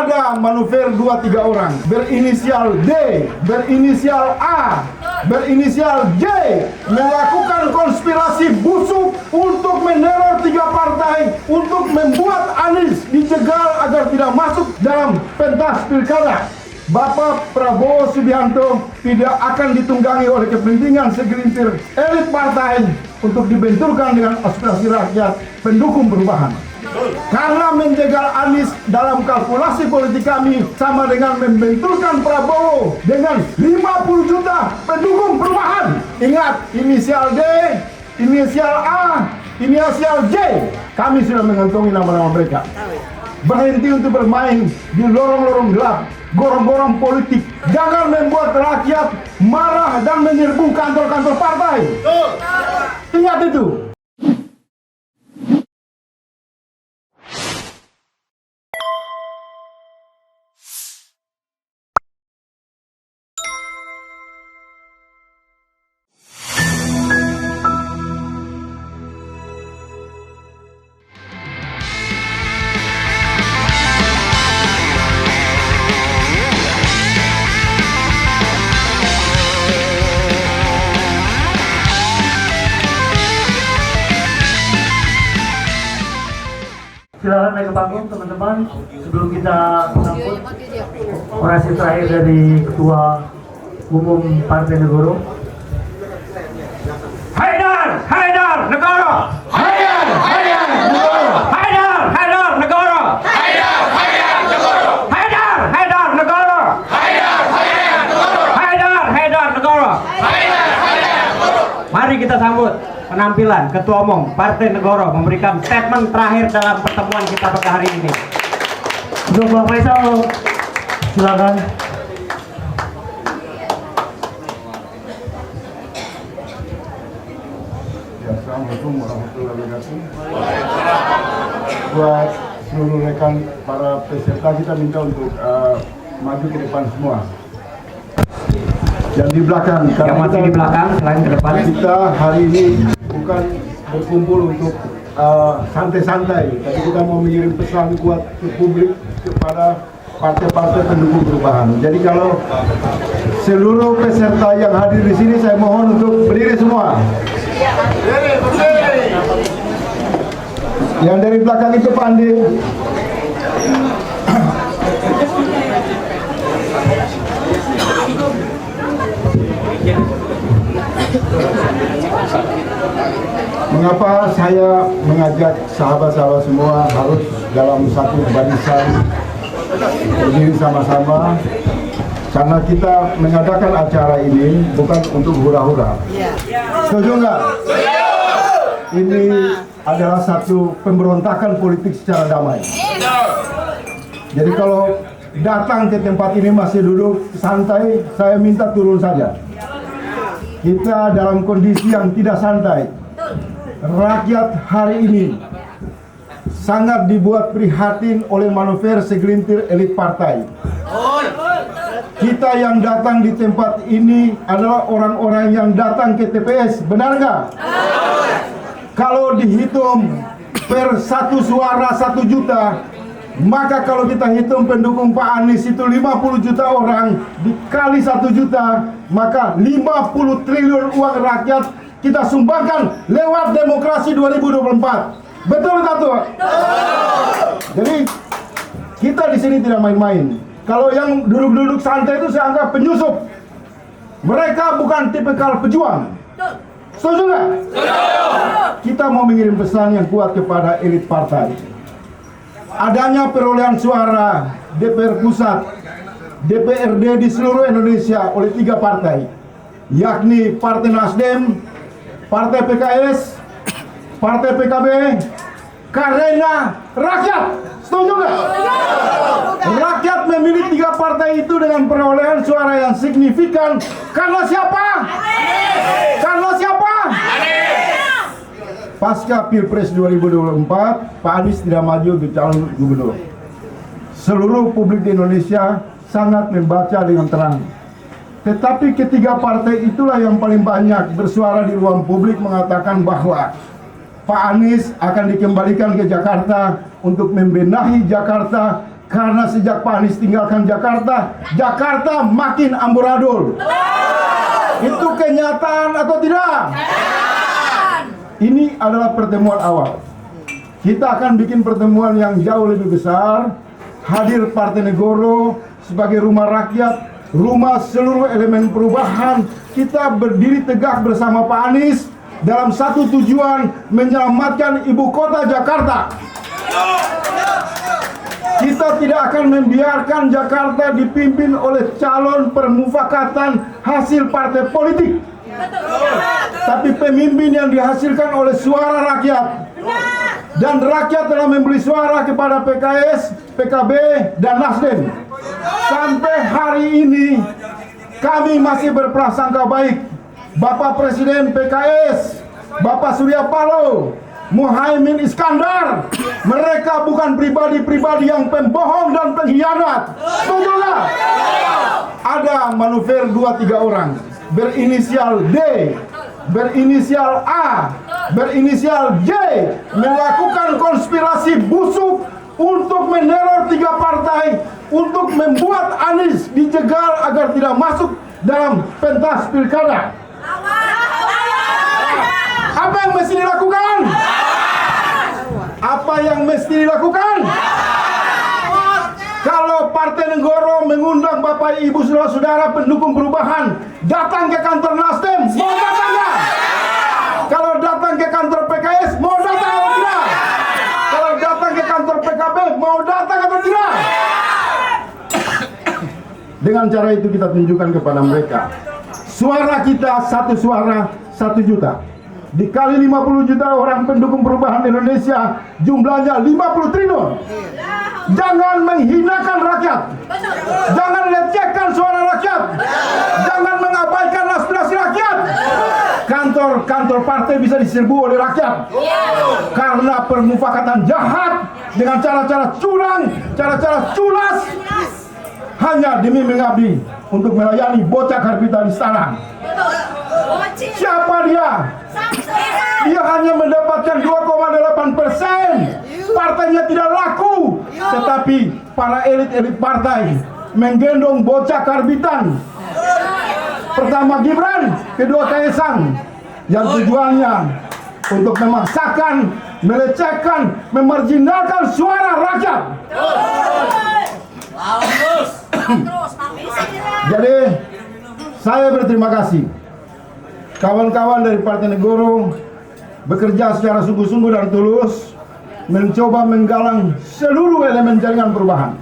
ada manuver 2-3 orang berinisial D, berinisial A, berinisial J melakukan konspirasi busuk untuk meneror 3 partai untuk membuat Anies dijegal agar tidak masuk dalam pentas pilkada. Bapak Prabowo Subianto tidak akan ditunggangi oleh kepentingan segelintir elit partai untuk dibenturkan dengan aspirasi rakyat pendukung perubahan. Karena menjegal Anies dalam kalkulasi politik kami sama dengan membenturkan Prabowo dengan 50 juta pendukung perubahan. Ingat, inisial D, inisial A, inisial J. Kami sudah mengantongi nama-nama mereka. Berhenti untuk bermain di lorong-lorong gelap, gorong-gorong politik. Jangan membuat rakyat marah dan menyerbu kantor-kantor partai. Ingat itu. Silakan naik ke panggung teman-teman sebelum kita sambut orasi terakhir dari Ketua Umum Partai Negoro. Haidar, Haidar, Negoro! Haidar, Haidar, Negoro! Haidar, Haidar, Negoro! Haidar, Haidar, Negoro! Haidar, Haidar, Negoro! Haidar, Haidar, Negoro! Haidar, Haidar, Negoro! Haidar, Haidar, Negoro! Mari kita sambut penampilan Ketua Umum Partai Negoro memberikan statement terakhir dalam pertemuan kita pada hari ini. Untuk Bang Faisal, silakan. Assalamualaikum warahmatullahi wabarakatuh. Buat seluruh rekan para peserta, kita minta untuk maju ke depan semua. Yang di belakang, Yang masih di belakang, selain ke depan. Kita hari ini bukan berkumpul untuk santai-santai, tapi kita mau mengirim pesan kuat ke publik kepada partai-partai pendukung perubahan. Jadi kalau seluruh peserta yang hadir di sini, saya mohon untuk berdiri semua. Yang dari belakang itu Pak Andi. Mengapa saya mengajak sahabat-sahabat semua harus dalam satu barisan berdiri sama-sama? Karena kita mengadakan acara ini bukan untuk hura-hura. Setuju nggak? Ini adalah satu pemberontakan politik secara damai. Jadi kalau datang ke tempat ini masih duduk santai, saya minta turun saja. Kita dalam kondisi yang tidak santai. Rakyat hari ini sangat dibuat prihatin oleh manuver segelintir elit partai. Kita yang datang di tempat ini adalah orang-orang yang datang ke TPS, benar nggak? Kalau dihitung per 1 suara 1 juta, maka kalau kita hitung pendukung Pak Anies itu 50 juta orang dikali 1 juta, maka 50 triliun uang rakyat kita sumbangkan lewat demokrasi 2024. Betul tak tuh? Jadi kita di sini tidak main-main. Kalau yang duduk-duduk santai itu saya anggap penyusup. Mereka bukan tipikal pejuang. Setuju nggak? Kita mau mengirim pesan yang kuat kepada elit partai. Adanya perolehan suara DPR pusat, DPRD di seluruh Indonesia oleh 3 partai, yakni Partai Nasdem, Partai PKS, Partai PKB, karena rakyat. Setuju nggak? Rakyat memilih 3 partai itu dengan perolehan suara yang signifikan. Karena siapa? Karena siapa? Pasca Pilpres 2024, Pak Anies tidak maju untuk calon gubernur. Seluruh publik di Indonesia sangat membaca dengan terang. Tetapi ketiga partai itulah yang paling banyak bersuara di ruang publik mengatakan bahwa Pak Anies akan dikembalikan ke Jakarta untuk membenahi Jakarta Karena sejak Pak Anies tinggalkan Jakarta, Jakarta makin amburadul. Itu kenyataan atau tidak? Ini adalah pertemuan awal. Kita akan bikin pertemuan yang jauh lebih besar. Hadir Partai Negoro sebagai rumah rakyat, rumah seluruh elemen perubahan. Kita berdiri tegak bersama Pak Anies dalam satu tujuan, menyelamatkan ibu kota Jakarta. Kita tidak akan membiarkan Jakarta dipimpin oleh calon permufakatan hasil partai politik, tapi pemimpin yang dihasilkan oleh suara rakyat. Dan rakyat telah memberi suara kepada PKS, PKB, dan Nasdem. Sampai hari ini kami masih berprasangka baik. Bapak Presiden PKS, Bapak Surya Paloh, Muhaimin Iskandar, mereka bukan pribadi-pribadi yang pembohong dan pengkhianat. Setuju nggak? Ada manuver 2-3 orang berinisial D, berinisial A, berinisial J, melakukan konspirasi busuk untuk meneror 3 partai, untuk membuat Anies dijegal agar tidak masuk dalam pentas pilkada. Apa yang mesti dilakukan? Apa yang mesti dilakukan? Kalau Partai Negoro mengundang Bapak Ibu saudara-saudara pendukung perubahan datang ke kantor Nasdem, mau datang nggak? Kalau datang ke kantor PKS, mau datang atau tidak? Kalau datang ke kantor PKB, mau datang atau tidak? Dengan cara itu kita tunjukkan kepada mereka, suara kita satu suara 1 juta. Dikali 50 juta orang pendukung perubahan Indonesia, jumlahnya 50 triliun. Jangan menghinakan rakyat. Jangan lecehkan suara rakyat. Jangan mengabaikan aspirasi rakyat. Kantor-kantor partai bisa diserbu oleh rakyat. Karena permufakatan jahat dengan cara-cara curang, cara-cara culas, hanya demi mengabdi untuk melayani bocah karbitan istana. Siapa dia? Dia hanya mendapatkan 2,8%. Partainya tidak laku, tetapi para elit-elit partai menggendong bocah karbitan. Pertama Gibran, kedua Kaesang, yang tujuannya untuk memaksakan, melecehkan, memarginalkan suara rakyat. Jadi saya berterima kasih kawan-kawan dari Partai Negoro bekerja secara sungguh-sungguh dan tulus, mencoba menggalang seluruh elemen jaringan perubahan.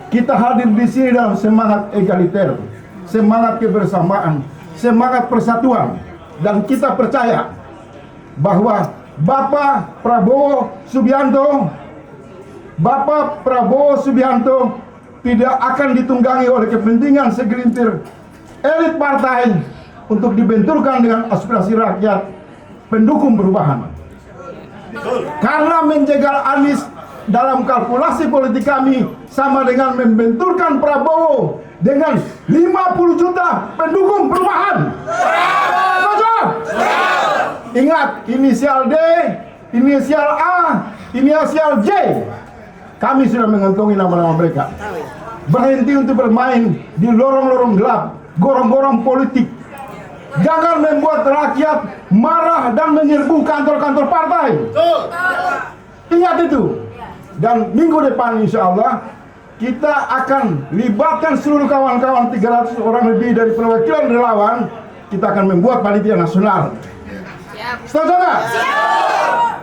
Kita hadir di sini dalam semangat egaliter, semangat kebersamaan, semangat persatuan, dan kita percaya bahwa Bapak Prabowo Subianto tidak akan ditunggangi oleh kepentingan segelintir elit partai untuk dibenturkan dengan aspirasi rakyat pendukung perubahan. Karena menjegal Anies dalam kalkulasi politik kami sama dengan membenturkan Prabowo dengan 50 juta pendukung perubahan. Ingat, inisial D, inisial A, inisial J. Kami sudah mengantongi nama-nama mereka. Berhenti untuk bermain di lorong-lorong gelap, gorong-gorong politik. Jangan membuat rakyat marah dan menyerbu kantor-kantor partai. Ingat itu. Dan minggu depan insya Allah kita akan libatkan seluruh kawan-kawan 300 orang lebih dari perwakilan relawan. Kita akan membuat panitia nasional. Setuju nggak?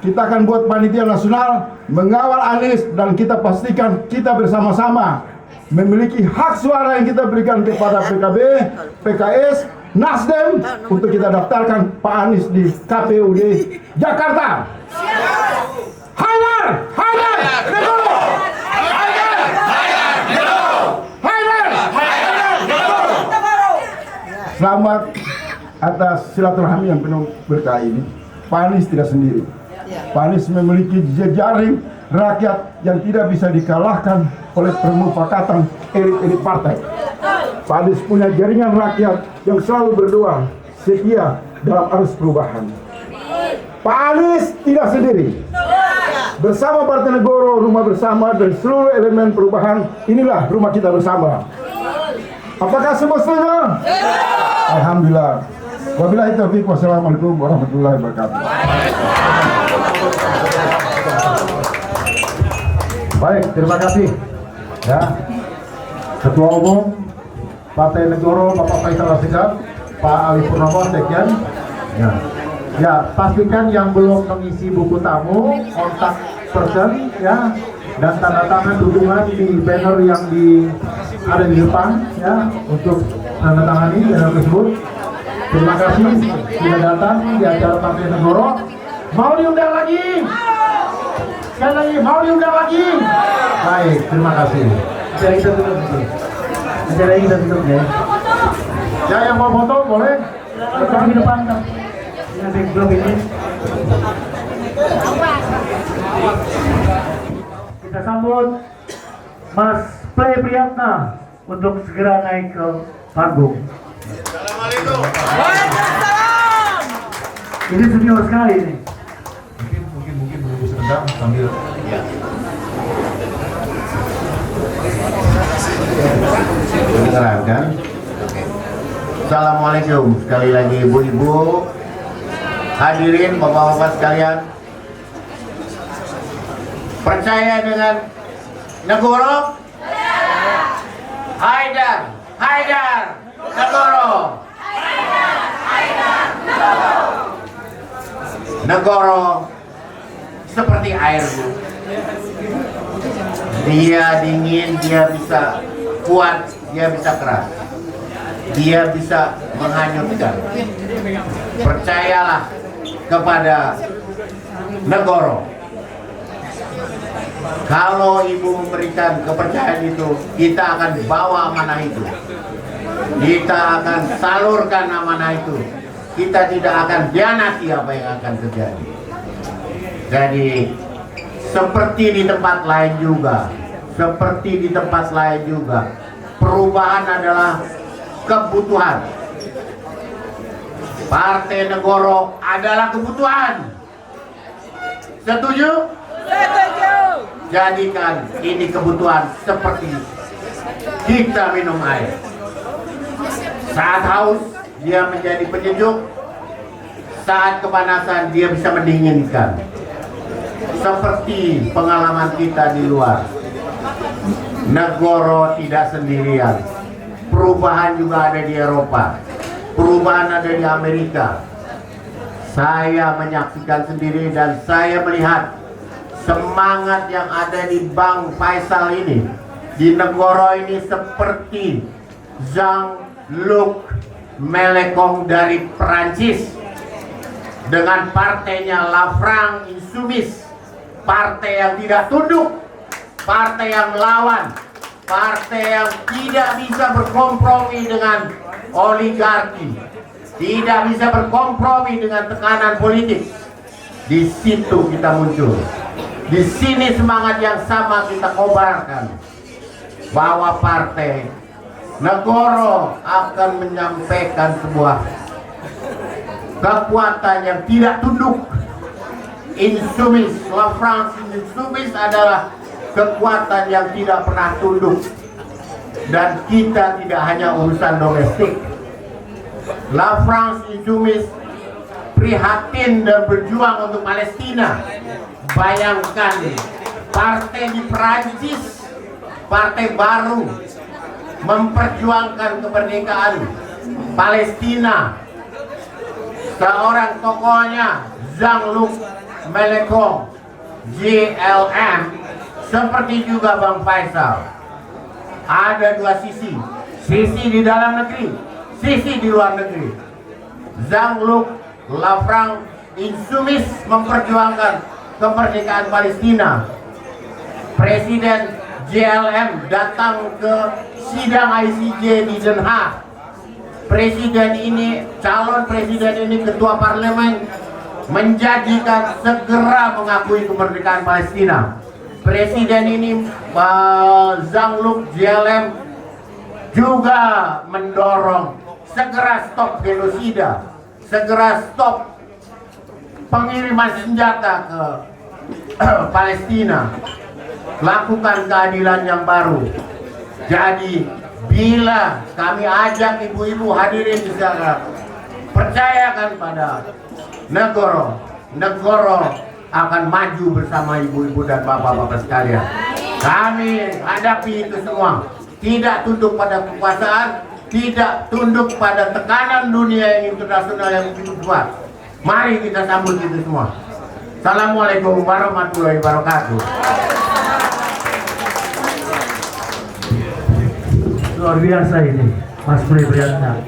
Kita akan buat panitia nasional mengawal Anies, dan kita pastikan kita bersama-sama memiliki hak suara yang kita berikan kepada PKB, PKS, Nasdem untuk kita daftarkan Pak Anies di KPUD Jakarta. Haidar! Haidar! Negoro! Haidar! Haidar! Negoro! Haidar! Haidar! Negoro! Selamat atas silaturahmi yang penuh berkah ini. Pak Anies tidak sendiri. Pak Anies memiliki jejaring rakyat yang tidak bisa dikalahkan oleh permufakatan elit-elit partai. Pak Anies punya jaringan rakyat yang selalu berdoa setia dalam arus perubahan. Pak Anies tidak sendiri. Bersama Partai Negoro, rumah bersama dan seluruh elemen perubahan, inilah rumah kita bersama. Apakah semua setuju? Alhamdulillah. Wabillahi taufiq, wassalamualaikum warahmatullahi wabarakatuh. Baik, terima kasih. Ya, Ketua Umum Partai Negoro Bapak Faisal Asegaf, Pak Ali Purnomo, Sekjen. Ya, pastikan yang belum mengisi buku tamu, kontak person, ya, dan tanda tangan dukungan di banner yang ada di depan, ya, untuk tanda tangani banner tersebut. Terima kasih sudah datang di acara Partai Negoro. Mau diundang lagi? Sekali lagi, mau diundang lagi? Baik, terima kasih. Acara kita tutup dulu. Acara kita tutup ya. Ya, yang mau foto boleh? Silakan di depan. Ini backdrop ini. Kita sambut Mas Play Priyatna untuk segera naik ke panggung. Assalamualaikum. Ini senior sekali nih. Mungkin menunggu sebentar sambil Dengarkan. Assalamualaikum sekali lagi ibu-ibu, hadirin bapak-bapak sekalian. Percaya dengan Negoro? Haidar, Haidar, Negoro. Negoro seperti air, Bu. Dia dingin, dia bisa kuat, dia bisa keras, dia bisa menghanyutkan. Percayalah kepada Negoro. Kalau ibu memberikan kepercayaan itu, kita akan bawa amanah itu, kita akan salurkan amanah itu, kita tidak akan hianati apa yang akan terjadi. Jadi seperti di tempat lain juga, perubahan adalah kebutuhan. Partai Negoro adalah kebutuhan. Setuju? Setuju. Jadikan ini kebutuhan seperti kita minum air. Saat haus, dia menjadi penyejuk. Saat kepanasan, dia bisa mendinginkan. Seperti pengalaman kita di luar, Negoro tidak sendirian. Perubahan juga ada di Eropa, perubahan ada di Amerika. Saya menyaksikan sendiri dan saya melihat semangat yang ada di Bang Faisal ini, di Negoro ini, seperti Jean-Luc Mélenchon dari Perancis dengan partainya La France Insoumise. Partai yang tidak tunduk, partai yang melawan, partai yang tidak bisa berkompromi dengan oligarki, tidak bisa berkompromi dengan tekanan politik. Di situ kita muncul. Di sini semangat yang sama kita kobarkan, bahwa Partai Negoro akan menyampaikan sebuah kekuatan yang tidak tunduk. Insoumise, La France Insoumise adalah kekuatan yang tidak pernah tunduk. Dan kita tidak hanya urusan domestik. La France Insoumise prihatin dan berjuang untuk Palestina. Bayangkan, partai di Perancis, partai baru, memperjuangkan kemerdekaan Palestina. Seorang tokohnya Jean-Luc Mélenchon, JLM, seperti juga Bang Faisal. Ada dua sisi, sisi di dalam negeri, sisi di luar negeri. Jean-Luc La France Insoumise memperjuangkan kemerdekaan Palestina. Presiden JLM datang ke sidang ICJ di Den Haag. Presiden ini, calon presiden ini, ketua parlemen, menjanjikan segera mengakui kemerdekaan Palestina. Presiden ini, Jean-Luc JLM, juga mendorong segera stop genosida, segera stop pengiriman senjata ke Palestina, lakukan keadilan yang baru. Jadi bila kami ajak ibu-ibu hadirin di sana, percayakan pada negara akan maju bersama ibu-ibu dan bapak-bapak sekalian. Kami hadapi itu semua, tidak tunduk pada kekuasaan, tidak tunduk pada tekanan dunia yang internasional yang begitu kuat. Mari kita sambut itu semua. Assalamualaikum warahmatullahi wabarakatuh. Luar biasa ini, Mas Pri Priyatna.